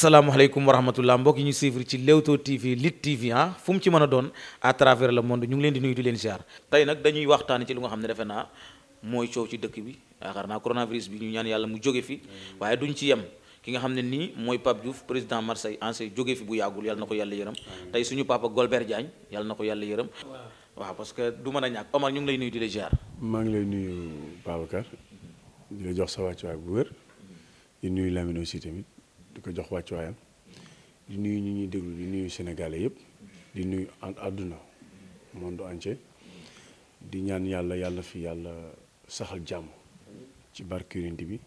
asalaamaaleykum wa rahmatullah mbokk yi ñu suivre ci Leewtoo TV Lutte TV fu mu ci mën a doon à travers le monde ñu ngi leen di nuyu di leen ziar tey nag dañuy waxtaani ci lu nga xam ne defe naa mooy coow ci dëkk bi yaakaar naa coronavirus bi ñu ñaan yàlla mu jóge fi waaye duñ ci yem ki nga xam ne nii mooy Pape Diouf président Marseille ancien jóge fi bu yàggul yàlla na ko yàlla yërëm tey suñu papa Golbert Diagne yàlla na ko yàlla yërëm waaw parce que du mën a ñàkk Omar ñu ngi lay nuyu di la ziar. maa ngi lay nuyu Babacar di la jox sa wàccuwaay bu wér di nuyu Lamine aussi tamit di ko jox wàccuwaayam di nuyu ñi ñuy déglu di nuyu Sénégalais yëpp di nuyu àdduna monde entier di ñaan yàlla fi yàlla saxal jàmm ci barke Yonent bi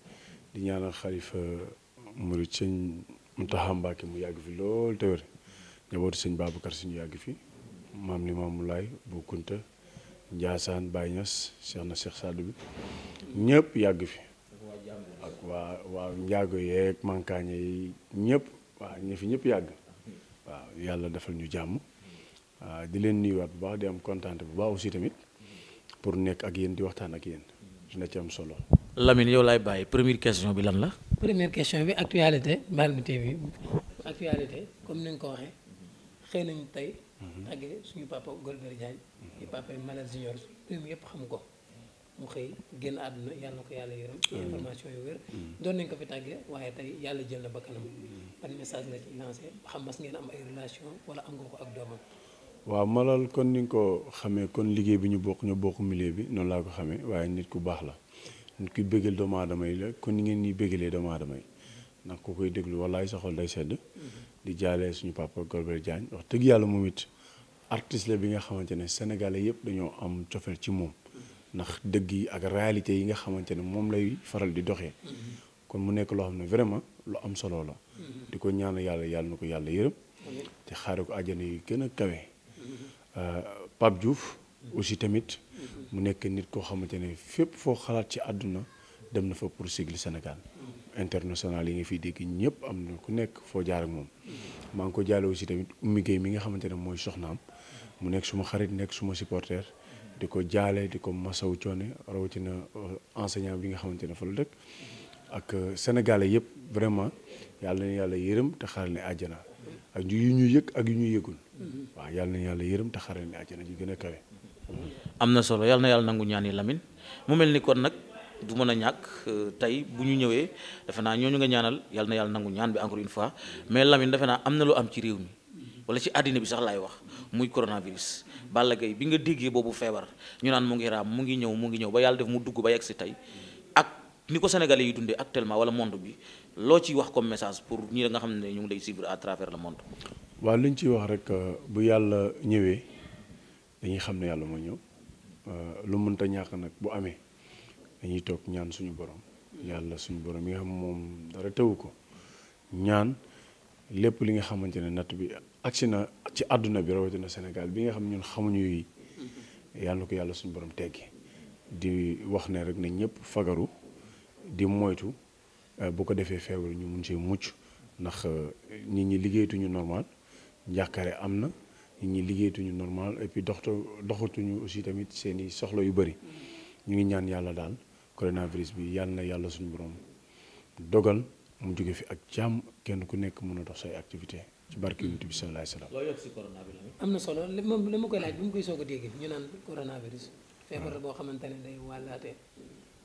di ñaanal xalifa murid sëñ Mountakha Mbacké mu yàgg fi lool te wér njabootu sëñ Babacar Si ñu yàgg fi maam Limaamu Laay Bu Kunta Njaasaan Baay Ñas Cheikh na Cheikh Sadou bi ñëpp yàgg fi ak waa njaago yeeg mankaañe yi ñëpp waaw ñi fi ñëpp yàgg waaw yàlla defal ñu jàmm di leen nuyuwaat bu baax di am kontaan bu baax aussi tamit pour nekk ak yéen di waxtaan ak yéen dina ci am solo. Lamine yow laay bàyyi première question bi lan la. première question bi actualité Mbargane TV actualité comme ni nga ko waxee xëy nañu tey. tàggee suñu papa Golbert Diagne di papa Malal Junior réew mi yëpp xam ko mu xëy génn àdduna yàlla na ko yàlla yërëm ci information yu wér doon nañ ko fi tàggee waaye tey yàlla jël na bakkanam ban message nga ci lancé ba xam mas ngeen am ay relation wala am nga ko ak doomam. waaw Malal kon ni nga ko xamee kon liggéey bi ñu bokk milieu bi noonu laa ko xamee waaye nit ku baax la nit ku bëggal doomu aadama yi la kon ni ngeen ñuy bëggalee doomu aadama yi ndax ku koy déglu wallaay sa xol day sedd di jaalee suñu papa Golbert Diagne wax dëgg yàlla moom it artiste la bi nga xamante ne sénégalais yëpp dañoo am cofeel ci moom ndax dëgg yi ak réalité yi nga xamante ne moom lay faral di doxee kon mu nekk loo xam ne vraiment lu am solo la di ko ñaan yàlla na ko yàlla yërëm te xaare ko àjjana yi gën a kawe Pape Diouf aussi tamit mu nekk nit koo xamante ne fépp foo xalaat ci àdduna dem na fa pour sigli Sénégal international yi nga fiy dégg ñëpp am na ku nekk foo jaar ak moom maa ngi ko jaale aussi tamit Oumy Gueye mi nga xamante ne mooy soxnaam mu nekk suma xarit nekk suma supporter di ko jaale di ko masawu coone rawatina enseignant bi nga xamante ne fa la dëkk ak sénégalais yëpp vraiment yàlla na yàlla yërëm te xaaral ne àjjana ak yu ñu yëg ak yu ñu yëgul waaw yàlla na yàlla yërëm te xaaral ne àjjana ji gën a kawe. am na solo yàlla na yàlla nangu ñaan yi Lamine mu mel ni kon nag du mën a ñàkk tey bu ñu ñëwee defe naa ñooñu nga ñaanal yàlla na yàlla nangu ñaan bi encore une fois mais Lamine defe naa am na lu am ci réew mi wala ci àddina bi sax laay wax muy coronavirus. Balla Gaye bi nga déggee boobu feebar ñu naan mu ngi raam mu ngi ñëw ba yàlla def mu dugg ba yegg si tey ak ni ko sénégalais yi dundee actuellement wala monde bi loo ciy wax comme message pour ñi nga xam ne ñu ngi lay suivre à travers le monde. waaw li ñu ciy wax rek bu yàlla ñëwee dañuy xam ne yàlla moo ñëw lu mënta ñàkk nag bu amee dañuy toog ñaan suñu borom yàlla suñu borom yi nga xam moom dara tewu ko ñaan lépp li nga xamante ne natt bi agsi na ci àdduna bi rawatina Sénégal bi nga xam ñun xamuñu yi yàlla na ko yàlla suñu borom teggi di wax ne rek ne ñëpp fagaru di moytu bu ko defee feebar ñu mun see mucc ndax nit ñi liggéeyatuñu normal njàkkare am na nit ñi liggéeyatuñu normal et puis doxatuñu aussi tamit seeni soxla yu bëri ñu ngi ñaan yàlla daal coronavirus bi yàlla na yàlla suñu borom dogal mu jóge fi ak jàmm kenn ku nekk mën a dox say activité ci barke Yonent bi sallallahu alayhi wasallam. loo yokk si coronavirus. am na solo li ma koy laaj bi mu koy soog a dégg ñu naan coronavirus. feebar la boo xamante ne day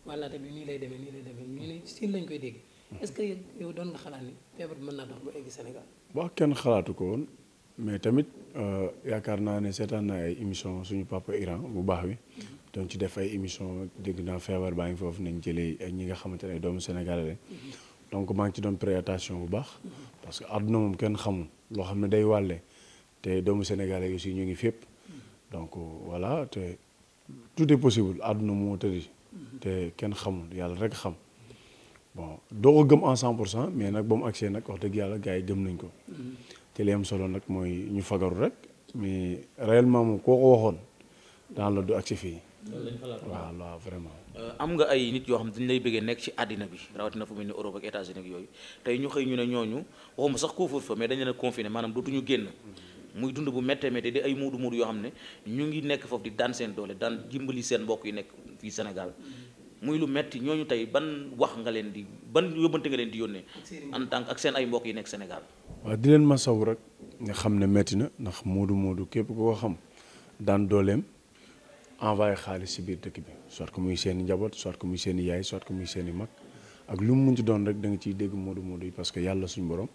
wàllaate bi nii lay demee ñu ne si lañ koy dégg. est-ce que yow doon nga xalaat ni feebar bi mën naa dox ba egg Sénégal. wax kenn xalaatu ko woon mais tamit yaakaar naa ne seetaan naa ay émission suñu papa Iran bu baax bi. doon ci def ay émission dégg naa feebar baa ngi foofu nañ jëlee ñi nga xamante ne doomu Sénégal la donc maa ngi ci doon présentation bu baax parce que àdduna moom kenn xamul loo xam ne day wàlle te doomu sénégalais aussi ñu ngi fépp donc voilà te tout est possible àdduna moo tëddi te kenn xamul yàlla rek xam bon doo ko gëm en 100% mais nag ba mu agsee nag wax dëgg yàlla gars yi gëm nañ ko te li am solo nag mooy ñu fagaru rek mais réellement moom koo ko waxoon daan la du agsi fii waaw vraiment. am nga ay nit yoo xam dañ lay bëggee nekk ci àddina bi rawatina fu mel ni Europe ak États-Unis ak yooyu tey ñu xëy ñu ne ñooñu waxuma sax couvre-feu mais dañ leen a confiné maanaam dootuñu génn muy dund bu méttee méttee di ay muudu yoo xam ne ñu ngi nekk foofu di daan seen doole daan dimbali seen mbokk yi nekk fii Sénégal muy lu metti ñooñu tey ban wax nga leen di ban yóbbante nga leen di yónnee en tant que ak seen ay mbokk yi nekk Sénégal. waaw di leen masawu rek nga xam ne metti na ndax moodu képp ko xam daan dooleem envoyé xaalis si biir dëkk bi soit que muy seen i njaboot soit que muy seen i yaay soit que muy seen i mag ak lu mu munti doon rek da nga ciy dégg moodu yi parce que yàlla suñu borom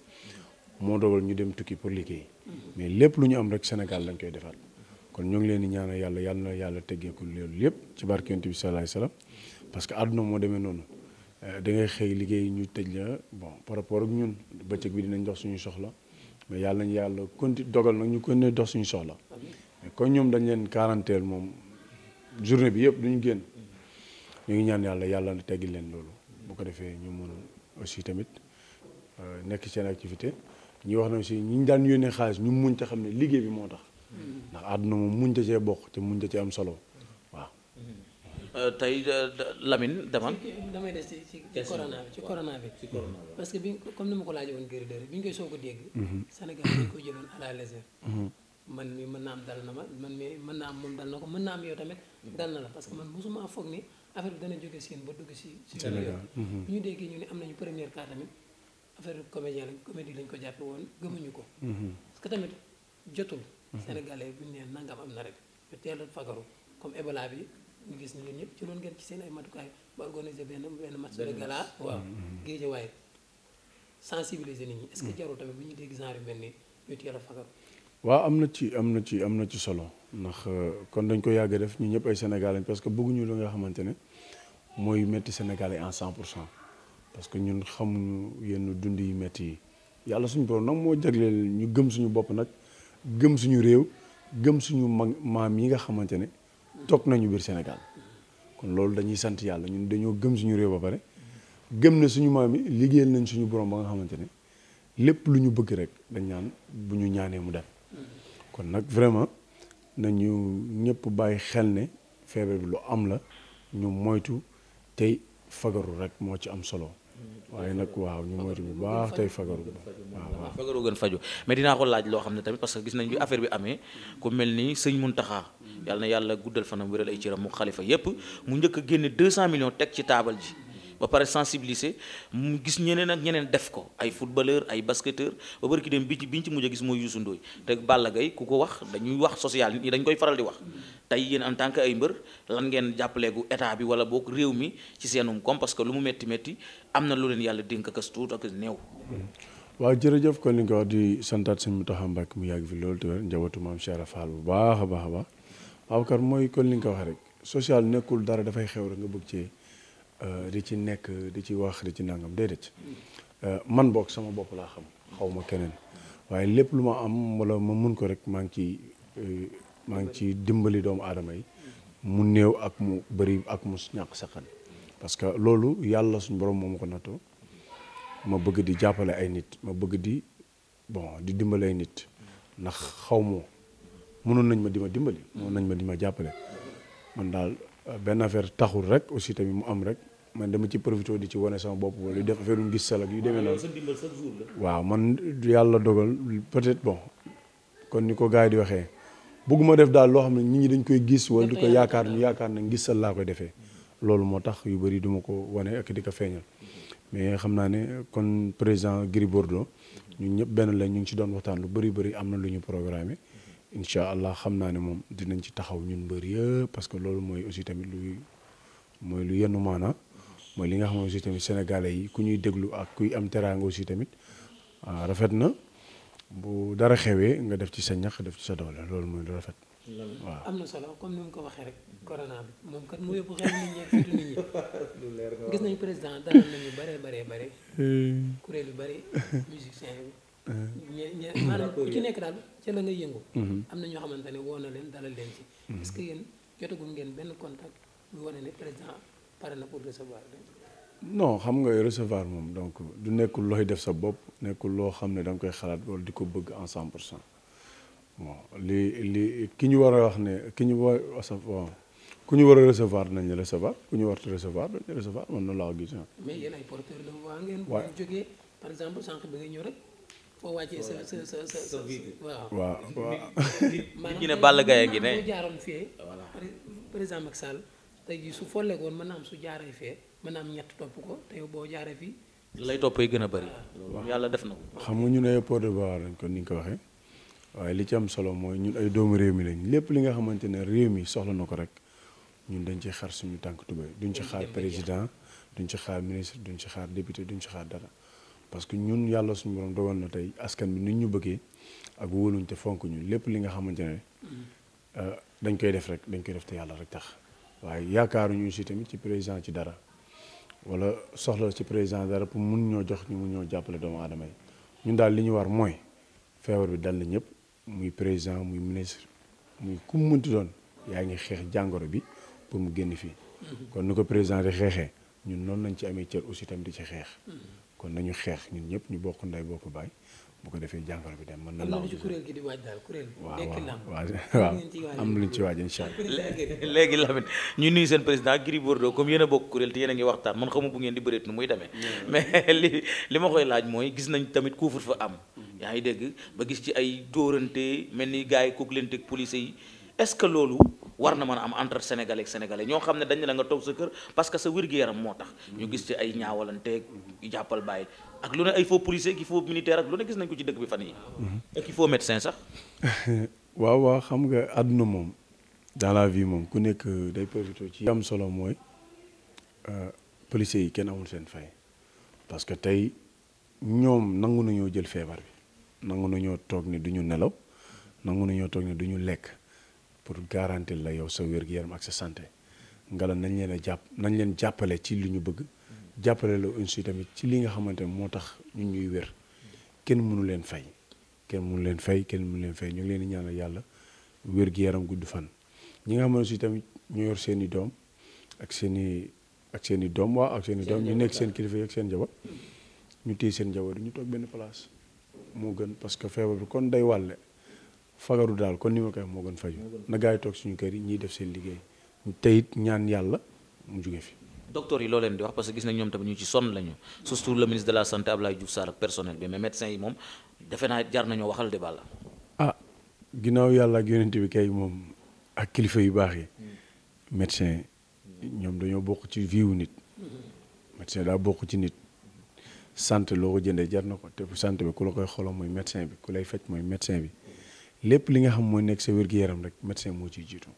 moo dogal ñu dem tukki pour liggéey mais lépp lu ñu am rek Sénégal lañ koy defal kon ñoo ngi leen di ñaanal yàlla na yàlla teggeeku loolu lépp ci barke Yonent bi sallallahu alayhi wasallam parce que àdduna moo demee noonu da ngay xëy liggéey ñu tëj la bon par rapport ak ñun bëccëg bi dinañ dox suñu soxla mais yàlla nañ yàlla dogal nag ñu continuer dox suñu soxla mais kon ñoom dañ leen quarantaine moom journée bi yëpp duñu génn ñu ngi ñaan yàlla na teggi leen loolu bu ko defee ñu mën aussi tamit nekk seen activité ñi wax na aussi ñi daan yónnee xaalis ñu muñ te xam ne liggéey bi moo tax ndax àdduna moom muñ ta cee bokk te muñ ta ci am solo waaw. tey Lamine demal. damay des ci corona bi parce que bi comme ni ma ko laajee woon Gris 2 bi ñu koy soog a dégg. Sénégal dañ ko jëloon à la légère. man mi mën naa am dal na ma man mi mën naa am moom dal na ko mën naa am yow tamit dal na la parce que man mosuma foog ni affaire bi dana jóge Siin ba dugg si Sénégal bi ñu déggee ñu ne am nañu première cas tamit affaire comédie lañ ko jàppe woon gëmuñu ko parce que tamit jotul sénégalais bu ñu nee nangam am na rek ñu teel a fagaru comme Ebola bi ñu gis ni ñun ñëpp ci loon ngeen ci seen ay matukaay ba organiser benn match de gala waaw géej waaye sensibiliser nit ñi est-ce que jarul tamit bu ñu dégg genre yu mel ni ñu teel a fagaru waaw am na ci solo ndax kon dañ ko yàgg def ñu ñëpp ay Sénégalais parce que bëgguñu lu nga xamante ne mooy métti Sénégalais en 100% parce que ñun xamuñu yenn dund yi métti yi yàlla suñu borom nag moo jagleel ñu gëm suñu bopp nag gëm suñu réew gëm suñu maam yi nga xamante ne toog nañu biir Sénégal kon loolu dañuy sant yàlla ñun dañoo gëm suñu réew ba pare gëm na suñu maam yi liggéeyal nañ suñu borom ba nga xamante ne lépp lu ñu bëgg rek dañ ñaan bu ñu ñaanee mu dem kon nag vraiment nañu ñëpp bàyyi xel ne feebar bi lu am la ñu moytu tey fagaru rek moo ci am solo waaye nag waaw ñu moytu bu baax tey fagaru waaw fagaru gën faju mais dinaa ko laaj loo xam ne tamit parce que gis nañ bi affaire bi amee ku mel ni sëñ Muntaxa yàlla na yàlla guddal fanam wéral ay cëram mu xalifa yépp mu njëkk a génne 200 millions teg ci taabal ji ba pare sensibiliser mu gis ñeneen ak ñeneen def ko ay footballeur ay basketteur ba bari ki dem biñ ci mujj a gis mooy Youssou Ndoye te Balla Gaye ku ko wax dañuy wax social nit ñi dañ koy faral di wax tey yéen en tant que ay mbër lan ngeen jàppaleegu état bi wala boog réew mi ci seenum kom parce que lu mu metti am na lu leen yàlla dénk ak tuut ak néew. waaw jërëjëf kon li nga wax di santaat sëñ Mountakha Mbacké mu yàgg fi loolu te wér njabootu maam Cheikh Fall bu baax a baax Babacar mooy kon li nga ko waxee rek social nekkul dara dafay xew rek nga bëgg ci di ci nekk di ci wax di ci nangam déedéet man boog sama bopp laa xam xaw ma keneen waaye lépp lu ma am wala ma mun ko rek maa ngi ci dimbali doomu aadama yi mu néew ak mu bëri ak mu ñàkk saqan parce que loolu yàlla suñu borom moo ma ko nattoo ma bëgg di jàppale ay nit ma bëgg di dimbali ay nit ndax xaw ma mënoon nañ ma di ma dimbali mënoon nañ ma di ma jàppale man daal benn affaire taxul rek aussi tamit mu am rek man dama ci profité di ci wane sama bopp wala def affaire yu gis salak yu demee noonu waaw man yàlla dogal peut-être kon ni ko gars yi di waxee bëgguma def daal loo xam ne nit ñi dañ koy gis wala di ko yaakaar ne ngis sal laa koy defee loolu moo tax yu bëri duma ko wane ak di ko feeñal mais xam naa ne kon président Gris Bordeaux ñun ñëpp benn la ñu ngi ci doon waxtaan lu bëri am na lu ñu programmé incha allah xam naa ne moom dinañ ci taxaw ñun mbër yëpp parce que loolu mooy aussi tamit mooy lu yenn maana mooy li nga xam ne aussi tamit sénégalais yi ku ñuy déglu ak kuy am teraanga aussi tamit rafet na bu dara xewee nga def ci sa ñax def ci sa doole loolu mooy lu rafet. waaw am na solo comme ni mu ko waxee rek corona bi moom kat mu yóbbu xel nit ñi ak fitu nit ñi gis nañu président dalal nañu bare kuréel yu bëri musicien bi maanaam ku ci nekk daal ca la nga yëngu am na ñoo xamante ne woo na leen dalal leen ci est-ce que yéen jotagul ngeen benn contact bu wane ne président pare na pour recevoir leen non xam nga recevoir moom donc du nekkul looy def sa bopp nekkul loo xam ne da nga koy xalaat wala di ko bëgg en 100% bon li ki ñu war a wax ne ki ñu war ku ñu war a recevoir nañ recevoir ku ñu war a recevoir dañ recevoir man noonu laa ko gis. mais yéen ay porteur de voix ngeen. waaw bu jógee par exemple sànq bi nga ñëw rek foo wàccee sa waaw. ñu ne Balla Gaye gi ne maanaam jaaroon fii président Macky Sall tey jii su folleekoon mën na am su jaaree fee mën na am ñett topp ko te yow boo jaaree fii. lay toppee gën a bëri. loolu yàlla def na ko. xam nga ñun ay porte de voix lañ kon ni nga ko waxee waaye li ci am solo mooy ñun ay doomu réew mi lañ lépp li nga xamante ne réew mi soxla na ko rek ñun dañ ci xar suñu tànk tubéy duñ ci xaar président duñ ci xaar ministre duñ ci xaar député duñ ci xaar dara parce que ñun yàlla suñu borom dogal na tey askan bi nit ñu bëggee ak wóoluñ te fonk ñun lépp li nga xamante ne dañ koy def rek dañ koy def te yàlla rek tax waaye yaakaaruñu si tamit ci président ci dara wala soxla ci président dara pour mun ñoo jox ñu mun ñoo jàppale doomu aadama yi ñun daal li ñu war mooy feebar bi dal na ñëpp muy président muy ministre muy ku mu munti doon yaa ngi xeex jàngoro bi pour mu génn fii kon ni ko président di xeexee ñun noonu lañ ci amee cër aussi tamit di ci xeex kon nañu xeex ñun ñëpp ñu bokk ndey bokk baay bu ko defee jàngoro bi dem mën na law ci kuréel gi di waaj daal kuréel waaw am na lu ñu ci waaj incha allah léegi Lamine ñu nuyu seen président Gris Bordeaux comme yéen a bokk kuréel te yéen a ngi waxtaan man xamu bu ngeen di bëreet nu muy demee mais li ma koy laaj mooy gis nañ tamit couvre-feu am yaa ngi dégg ba gis ci ay dóorante mel ni gars yi kook leen teg police yi est-ce que loolu war na mën a am entre sénégalais ak sénégalais ñoo xam ne dañ la nga toog sa kër parce que sa wér-gu-yaram moo tax ñu gis ci ay ñaawalanteeg jàppal bàyyi ak lu ne ay faux policier ki faux militaire ak lu ne gis nañ ko ci dëkk bi fan yi ak i faux médecin sax waaw xam nga àdduna moom dans la vie moom ku nekk day profité ci am solo mooy policiers yi kenn amul seen fay parce que tey ñoom nangu nañoo jël feebar bi nangu nañoo toog ne du ñu nelaw nangu nañoo toog ne du ñu lekk pour garantir la yow sa wér-gu-yaram ak sa santé ngala nañ leen a nañ leen jàppale ci li ñu bëgg jàppale la aussi tamit ci li nga xamante ne moo tax ñun ñuy wér kenn mënu leen fay kenn mënu leen fay ñu ngi leen di ñaanal yàlla wér-gu-yaram gudd fan ñi nga xamante aussi tamit ñu yor seen i doom ak seen i doom ñu nekk seen kilifa yi ak seen njaboot ñu téye seen njaboot ñu toog benn place moo gën parce que feebar bi kon day wàlle fagaru daal kon ni ma koy wax moo gën faju na gaa yi toog suñu kër yi ñiy def seen liggéey teyit ñaan yàlla mu jóge fi docteur yi loo leen di wax parce que gis nañ ñoom tamit ñu ci sonn lañu surtout le ministre de la santé Abdoulaye Diouf Sarr ak personnel bi mais médecins yi moom defe naa jar nañoo waxal de balla ginnaaw yàlla ak yonent bi kay moom ak kilifa yu baax yi médecin ñoom dañoo bokk ci vie wu nit médecin daa bokk ci nit santé loo ko jëndee jar na ko te santé bi ku la koy xoolal mooy médecin bi ku lay faj mooy médecin bi lépp li nga xam mooy nekk sa wér-gu-yaram rek médecin moo ciy jiitu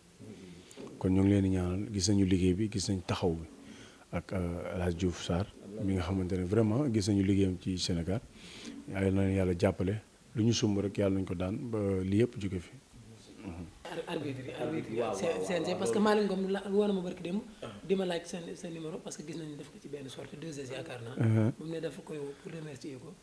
kon ñu ngi leen di ñaanal gis nañu liggéey bi gis nañ taxaw bi ak El Hadj Diouf Sarr mi nga xamante ne vraiment gis nañu liggéeyam ci Sénégal yàlla na leen yàlla jàppale lu ñu sumb rek yàlla nañ ko daan ba li yëpp jóge fi. arbitre CNG parce que Malick Ngom woo na ma barki démb di ma laaj seen numéro parce que gis nañu def ko ci benn sorte 2S yaakaar naa moom ne dafa koy woo pour remercier ko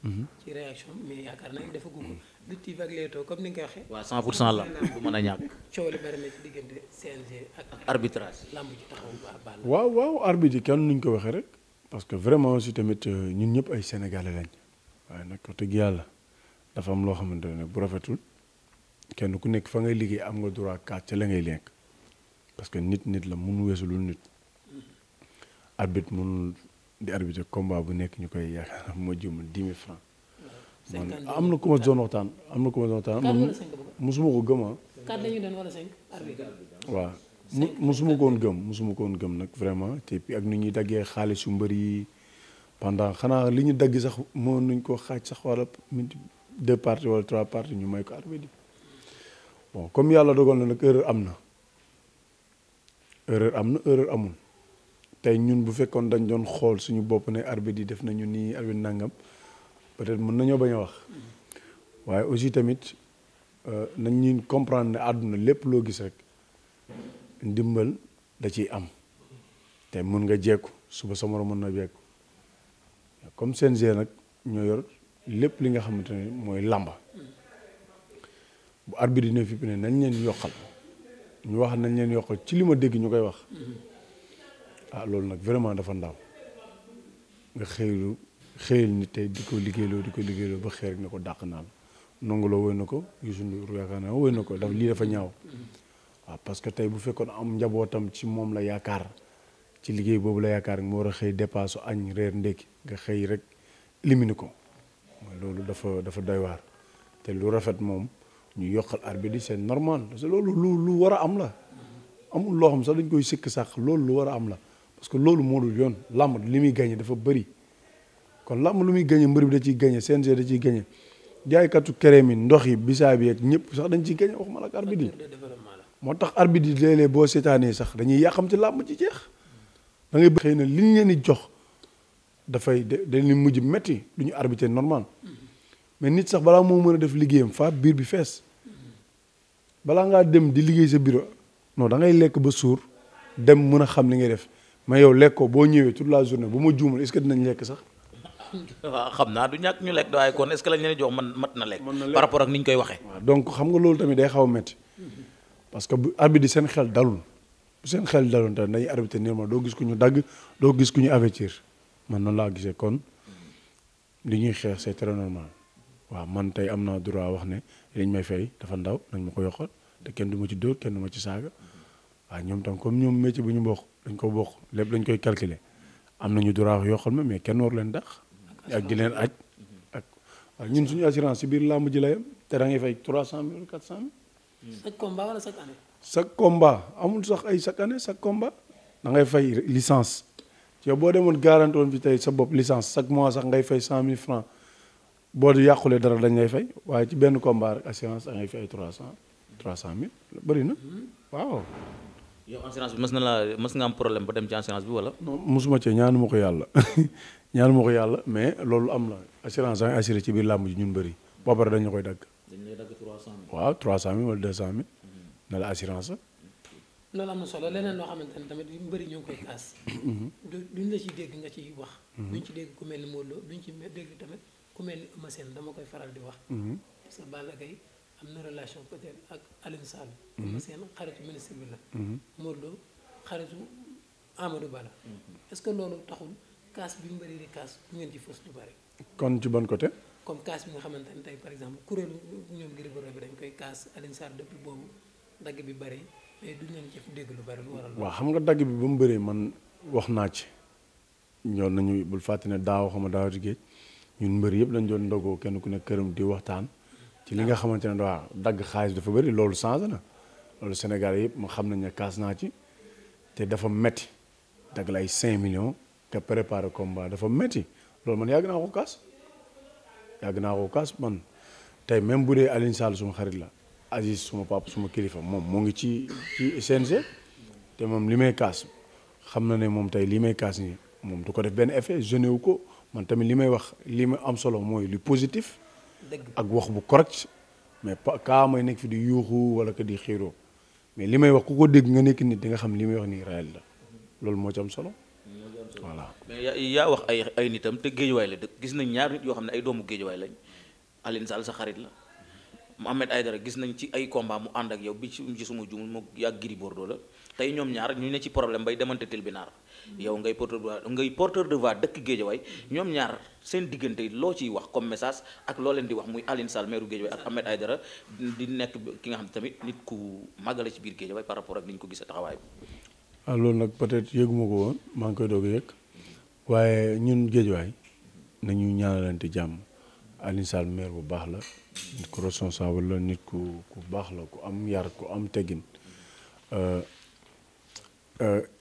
ci réaction mais yaakaar naa dafa gu ko Lutte TV ak Leewtoo comme ni nga koy waxee waaw 100% la du mën a ñàkk coow li bari na ci diggante CNG ak arbitrage lamb ci taxaw baax waaw arbitre yi kenn nuñ ko waxee rek parce que vraiment aussi tamit ñun ñëpp ay sénégalais lañ waaye nag wax dëgg yàlla dafa am loo xamante ne bu rafetul kenn ku nekk fa ngay liggéey am nga droit kaat ca la ngay lekk parce que nit la mun weesu lu nit arbitre mun di arbitre combat bu nekk ñu koy yaakaar moo jëm 10 000 francs man am na ku ma doon waxtaan man mosuma ko gëm waaw mosuma ko woon gëm nag vraiment te puis ak ni ñuy daggee xaalisu mbër yi pendant xanaa li ñu dagg sax moo nuñ ko xaaj sax wala 2 parties wala 3 parties ñu may ko arbitre bon comme yàlla dogal na nag erreur am na erreur amul tey ñun bu fekkoon dañ doon xool suñu bopp ne arbitre yi def nañu nii arbitre nangam peut-être mën nañoo bañ a wax waaye aussi tamit nañ ñuy comprendre ne àdduna lépp loo gis rek ndimbal da ciy am te mën nga jekku suba sa morom mën na jekku comme CNG nag ñoo yor lépp li nga xamante ne mooy làmba bu arbitre dina fi ne nañ leen yokkal ñu wax nañ leen yokkal ci li ma dégg ñu koy wax loolu nag vraiment dafa ndaw nga xëyal nit tey di ko liggéeyloo ba xëy rek ne ko dàq naa la nonguloo woy na ko Youssou Ndour yaakaar naa woy na ko lii dafa ñaaw waaw parce que tey bu fekkoon am njabootam ci moom la yaakaar ci liggéey boobu la yaakaar nga war a xëy dépasse añ reer ndékki nga xëy rek éliminer ko mooy loolu dafa doy waar te lu rafet moom ñu yokkal arbitre yi c'est normal parce que loolu lu war a am la amul loo xam sax dañ koy sikk sàq loolu lu war a am la parce que loolu moo dul yoon làmb li muy gagné dafa bëri kon làmb lu muy gagné mbër bi da ciy gagné CNG da ciy gagné jaaykatu crème yi ndox yi bisaab yi ak ñëpp sax dañ ciy gagné waxuma la ak arbitre yi moo tax arbitre yi léeg-léeg boo seetaanee sax dañuy yàqam ci làmb ci jeex da ngay xëy na liñ leen di jox dafay dañuy mujj métti du ñu arbitrer normal mais nit sax balaa moo mën a def liggéeyam fa biir bi fees balaa ngaa dem di liggéey sa bureau non da ngay lekk ba suur dem mën a xam li ngay def mais yow lekkoo boo ñëwee toute la journée bu ma juumul est-ce que dinañ lekk sax. waaw xam naa du ñàkk ñu lekk waaye kon est-ce que lañ leen jox mat na lekk. par rapport ak ni ñu koy waxee. waaw donc xam nga loolu tamit day xaw a métti parce que bu arbitre di seen xel dalul bu seen xel dalul tamit dañuy arbitrer normal doo gis ku ñu dagg doo gis ku ñu avertir man noonu laa gisee kon li ñuy xeex c'est très normal waaw man tey am naa droit wax ne liñ may fay dafa ndaw nañ ma ko yokkal te kenn du ma ci dóor kenn du ma ci saaga waaw ñoom tam comme ñoom métier bu ñu bokk dañ ko bokk lépp dañ koy calculer am nañu droit wax yokkal ma mais kenn war leen dàq ak di leen aj ak waaw ñun suñu assurance ci biir làmb ji la yem te da ngay fay 300 000 400 000. chaque combat wala chaque année. chaque combat amul sax ay chaque année chaque combat da ngay fay licence yow boo demoon garanti woon fi tey sa bopp licence chaque mois sax ngay fay 100 000 francs boo di yàqulee dara dañ lay fay waaye ci benn combat rek assurance da ngay fay ay 300 000 bëri na waaw. yow assurance bi mës nga am problème ba dem ci assurance bi wala. non mosuma cee ñaanu ma ko yàlla ñaanu ma ko yàlla mais loolu am na assurance da ngay assuré ci biir làmb ji ñun bëri boo pare dañu koy dagg. dañ lay dagg 300 000. waaw 300 000 wala 200 000 na la assurance la. loolu am na solo leneen loo xamante ne tamit yu bëri ñoo ngi koy kaas. duñ la ciy dégg nga ciy wax. duñ ci dégg ku mel ni Modou Lo duñ ci dégg tamit ku mel ni Eumeu Sène dama koy faral di wax. parce que Balla Gaye am na relation peut-être ak Alioune Sall. Eumeu Sène xaritu ministre bi la. Modou Lo xaritu Amadou Ba la. est-ce que loolu taxul kaas bi mu bëri di kaas du ngeen ci fës lu bëri. kon ci ban côté. comme kaas bi nga xamante ne tey par exemple kuréelu ñoom Gris Bordeaux bi dañ koy kaas Alioune Sall depuis boobu dagg bi bëri. mais duñ leen ci dégg lu bari lu waral. waaw xam nga dagg bi ba mu bëree man wax naa ci ñoon nañu bul fàtte ne daaw xam nga daaw ci géej ñun mbër yëpp lañ doon ndogoo kenn ku ne këram di waxtaan ci li nga xamante ne waaw dagg xaalis dafa bëri loolu changé na loolu Sénégal yëpp ma xam nañ ne kaas naa ci te dafa metti dagg la ay 5 millions nga préparé combat dafa metti loolu man yàgg naa ko kaas man tey même bu dee Alioune Sall suma xarit la. Aziz suma papa suma kilifa moom moo ngi ci CNG te moom li may kaas xam na ne moom tey li may kaas nii moom du ko def benn effet jeune wu ko man tamit li may wax li ma am solo mooy lu positif ak wax bu correct mais pas kaa may nekk fi di yuuxu wala que di xiiroo mais li may wax ku ko dégg nga nekk nit di nga xam li may wax nii réel la loolu moo ci am solo voilà. mais yaa wax ay nitam te géejuwaay la dëkk gis nañ ñaar nit yoo xam ne ay doomu géejuwaay lañ Alioune Sall sa xarit la. Mohamed Aïdara gis nañ ci ay combat mu ànd ak yow bi ci suma jumul moo yàgg Gris Bordeaux la tey ñoom ñaar ñu ne ci problème bay demante tribunal yow ngay porteur de voix dëkk Géejawaay ñoom ñaar seen diggante loo ciy wax comme message ak loo leen di wax muy Alioune Sall maire Géejawaay ak Ahmed Aïdara di nekk ki nga xam ne tamit nit ku màggale ci biir Géejawaay par rapport ak ni ñu ko gisee taxawaay bi. ah loolu nag peut-être yëguma ko woon maa ngi koy doog a yëg waaye ñun Géejawaay nañu ñaanalante jàmm Alioune Sall maire bu baax la. nit ku responsable la nit ku baax la ku am yar ku am teggin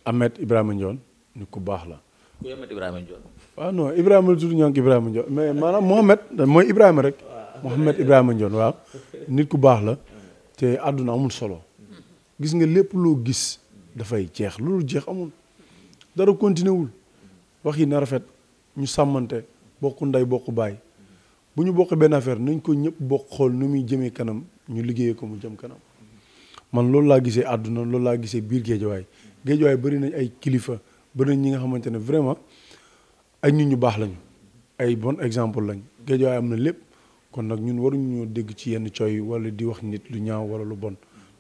Ahmed Ibrahima Ndione nit ku baax la. ku Ahmed Ibrahima Ndione. waaw non Ibrahima la tudd ñoo ngi Ibrahima Ndione mais maanaam Mohamed mooy Ibrahima rek. Mohamed Ibrahima Ndione waaw. nit ku baax la te àdduna amul solo gis nga lépp loo gis dafay jeex loolu jeex amul dara continué wul wax yi na rafet ñu sàmmante bokk ndey bokk baay. bu ñu bokk benn affaire nañ ko ñëpp bokk xool nu muy jëmee kanam ñu liggéeyee ko mu jëm kanam man loolu laa gisee àdduna loolu laa gisee biir géejawaay bëri nañ ay kilifa bëri nañ ñi nga xamante ne vraiment ay nit ñu baax lañu ay bon exemple lañ géejawaay am na lépp kon nag ñun waruñu ñoo dégg ci yenn cooy wala di wax nit lu ñaaw wala lu bon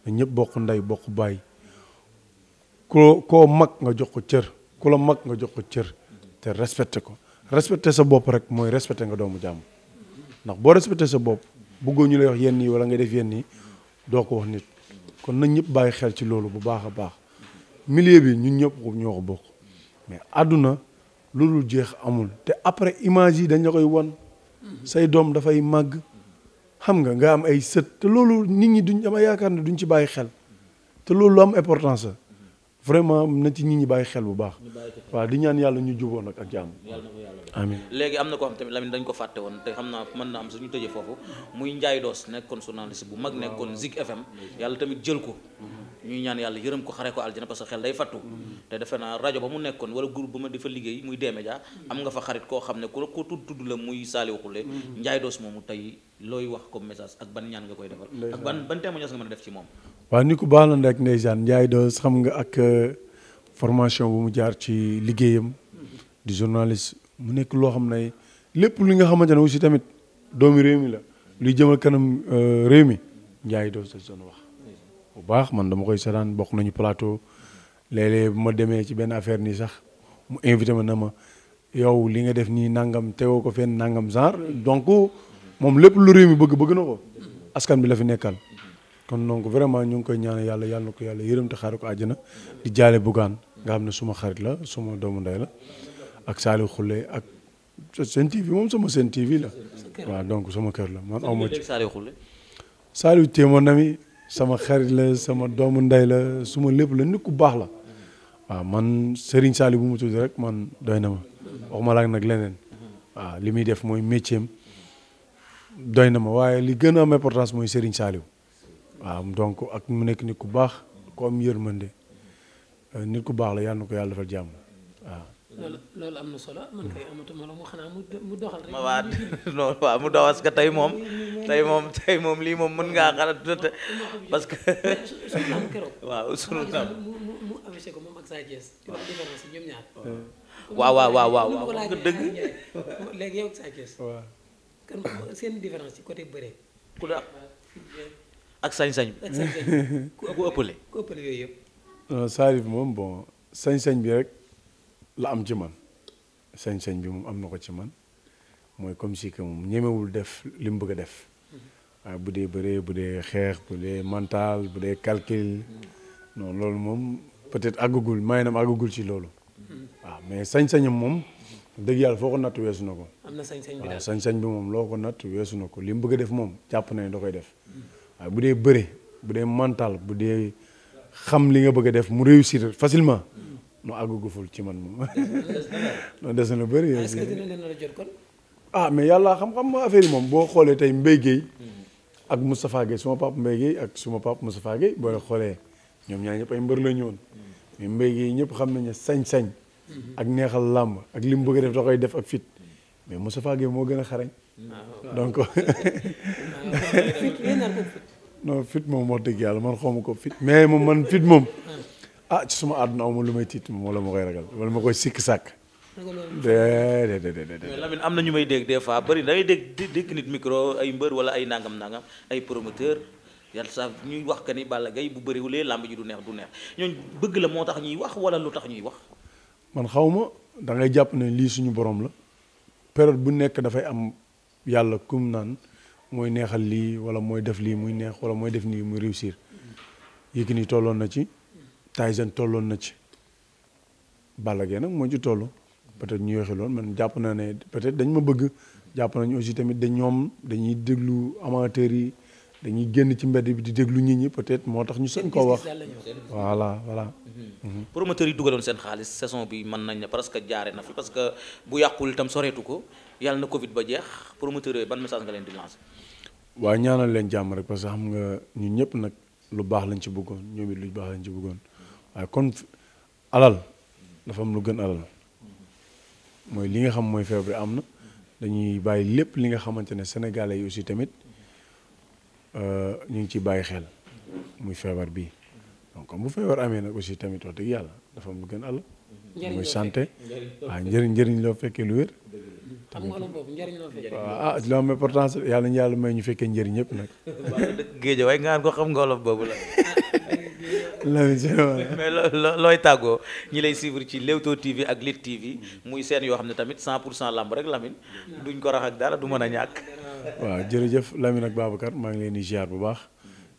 na ñëpp bokk ndey bokk baay koo mag nga jox ko cër ku la mag nga jox ko cër te respecté ko respecté sa bopp rek mooy respecté nga doomu jàmm ndax boo respecté sa bopp bëggoo ñu lay wax yenn yi wala nga def yenn yi doo ko wax nit kon nañ ñëpp bàyyi xel ci loolu bu baax a baax milieu bi ñun ñëpp ñoo ko bokk mais àdduna loolu jeex amul te après image yi dañ la koy wan say doom dafay màgg xam nga am ay sët te loolu nit ñi duñ dama yaakaar ne duñ ci bàyyi xel te loolu lu am importance la vraiment na ci nit ñi bàyyi xel bu baax waaw di ñaan yàlla ñu juboo nag ak jàmm amiin léegi am na koo xam tamit Lamine dañ ko fàtte woon te xam naa mën na am suñu tëjee foofu muy Ndiaye Doss nekkoon journaliste bu mag nekkoon Zik FM yàlla tamit jël ko ñuy ñaan yàlla yërëm ko xare ko aljana parce que xel day fattu te defe naa rajo ba mu nekkoon wala groupe ba ma di fa liggéey muy D-Média am nga fa xarit koo xam ne ku la ko tudd la muy Saliou Khoulé Ndiaye Doss moomu tey looy wax comme message ak ban ñaan nga koy defal ak ban témoignage nga mën a def ci moom waaw ni ko baax la rek ndeysaan Ndiaye Doss xam nga ak formation bu mu jaar ci liggéeyam di journaliste mu nekk loo xam ne lépp li nga xamante ne aussi tamit doomi réew mi la luy jëmal kanam réew mi Ndiaye Doss da doon wax bu baax man dama koy seetaan bokk nañu plateau léeg-léeg bu ma demee ci benn affaire nii sax mu invité ma na ma yow li nga def nii nangam tegoo ko fenn nangam genre donc moom lépp lu réew mi bëgg na ko askan bi la fi nekkal kon donc vraiment ñu ngi koy ñaan yàlla na ko yàlla yërëm te xaare ko àjjana di jaale Bougane nga xam ne suma xarit la suma doomu ndey la ak Saliou Khoulé ak Sen TV moom sama Sen TV la waaw donc sama kër la man aw ma ci Saliou té mon ami sama xarit la sama doomu ndey la suma lépp la nit ku baax la waaw man Serigne Saliou bu mu tudd rek man doy na ma waxuma la nag leneen waaw li muy def mooy métier am doy na ma waaye li gën a am importance mooy Serigne Saliou waaw donc ak mu nekk nit ku baax ko am yërmande nit ku baax la yàlla na ko yàlla defal jàmm waaw. loolu am na solo man kay amatuma la mu xanaa mu doxal rek. non waaw mu doxal parce que tey moom lii moom mën ngaa xalaat parce que. sunu lamb keroog. waaw sunu lamb mu affiché ko moom ak Sa Thiès ci wax différence yi ñoom ñaar. waaw nga dëgg. léegi yow ak Sa Thiès. waaw kan seen différence ci côté bëre. ku la ak sañ-sañ bi. ak sañ-sañ ku ëppale yooyu yëpp. Salif moom bon sañ-sañ bi rek la am ci man sañ-sañ bi moom am na ko ci man mooy comme si que moom ñemewul def li mu bëgg a def waaye bu dee bëree bu dee xeex bu dee mental bu dee calcul non loolu moom peut-être àggagul maanaam àggagul ci loolu waaw mais sañ-sañam moom dëgg yàlla foo ko natt weesu na ko. am na sañ-sañ bi waaw sañ-sañ bi moom loo ko natt weesu na ko li mu bëgg a def moom jàpp na ne da koy def waaye bu dee bëre bu dee mental bu dee xam li nga bëgg a def mu réussir facilement no àggaguful ci man moom non des na lu bëri. est-ce que dina leen la jot kon. ah mais yàlla xam-xam affaire yi moom boo xoolee tey Mbaye Guèye ak Moustapha Guèye suma papa Mbaye Guèye ak suma papa Moustapha Guèye boo xoolee ñoom ñaar ñëpp ay mbër la ñëwoon mais Mbaye Guèye ñëpp xam nañu ne sañ-sañ ak neexal làmb ak li mu bëgg a def da koy def ak fit mais Moustapha Guèye moo gën a xarañ donc non fit moom wax dëgg yàlla man xawma ko fit mais moom man fit moom ci suma àdduna aw ma lu may tiit moom wala ma koy ragal wala ma koy sikk sàkk déedéet. mais Lamine am na ñu may dégg des fois bëri da ngay dégg nit micro ay mbër wala ay nangam ay promoteur yàlla sax ñuy wax que ni Balla Gaye bu bëriwulee làmb ji du neex ñooñu bëgg la moo tax ñuy wax wala lu tax ñuy wax. man xaw ma da ngay jàpp ne lii suñu borom la période bu nekk dafay am yàlla kum naan mooy neexal lii wala mooy def lii muy neex wala mooy def nii muy réussir Yékini tolloon na ci Tyson tolloon na ci Balla Gaye nag moo ci toll peut-être ñu yoxe loon man jàpp naa ne peut-être dañ ma bëgg jàpp nañu aussi tamit dañuy déglu amateurs yi dañuy génn ci mbedd bi di déglu nit ñi peut-être moo tax ñu sañ koo wax voilà. promoteurs yi dugaloon seen xaalis saison bi mën nañ ne parce que jaare na fi parce que bu yàqul itam soreetu ko yàlla na Covid ba jeex promoteurs yooyu ban message nga leen di lancer. waaw ñaanal leen jàmm rek parce que xam nga ñun ñëpp nag lu baax lañ ci bëggoon ñoom it lu baax lañ ci bëggoon waaye kon alal dafa am lu gën alal mooy li nga xam mooy feebar bi am na dañuy bàyyi lépp li nga xamante ne sénégalais yi aussi tamit ñu ngi ciy bàyyi xel muy feebar bi donc bu feebar amee nag aussi tamit wax dëgg yàlla dafa am lu gën alal mooy santé waaw njëriñ loo fekkee lu wér waaw li am importance yàlla ñu yàlla may ñu fekkee njëriñ yëpp nag géej waaye nga ko xam nga wolof boobu la Lamine mais looy tàggoo ñi lay suivre ci Leewtoo TV ak Lutte TV muy seen yoo xam ne tamit 100% lamb rek Lamine duñ ko rax ak dara du mën a ñàkk. waaw jërëjëf Lamine ak Babacar maa ngi leen di ziar bu baax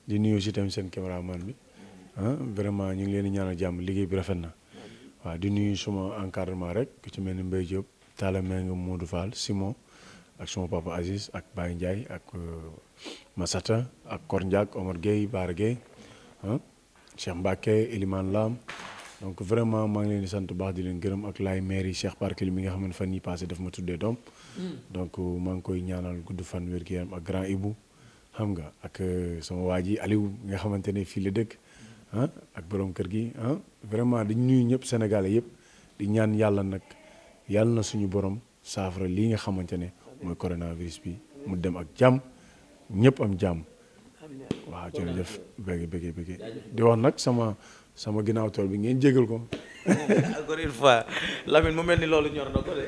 di nuyu aussi tamit seen caméraman bi vraiment ñu ngi leen di ñaanal jàmm liggéey bi rafet na waaw di nuyu suma encadrement rek ku ci mel ni Mbaye Diop Talla Meng Modou Fall Simon ak suma papa Aziz ak Baye Ndiaye ak Massata ak Kor Ndiak Omar Gueye Baara Gueye Cheikh Mbacke Elimane Lam donc vraiment maa ngi leen di sant baax di leen gërëm ak laay maire yi Cheikh Barkeli mi nga xam ne fan yii passé daf ma tuddee doom donc maa ngi koy ñaanal gudd fan wér gu yaram ak grand Ibou xam nga ak sama waa ji Aliou nga xamante ne fii la dëkk ah ak borom kër gi ah vraiment di nuyu ñëpp Sénégalais yëpp di ñaan yàlla nag yàlla na suñu borom saafara lii nga xamante ne mooy coronavirus bi mu dem ak jàmm ñëpp am jàmm waaw jërëjëf bëgg di wax nag sama ginnaaw tool bi ngeen jégal ko. encore une fois Lamine mu mel ni loolu ñor na ko de.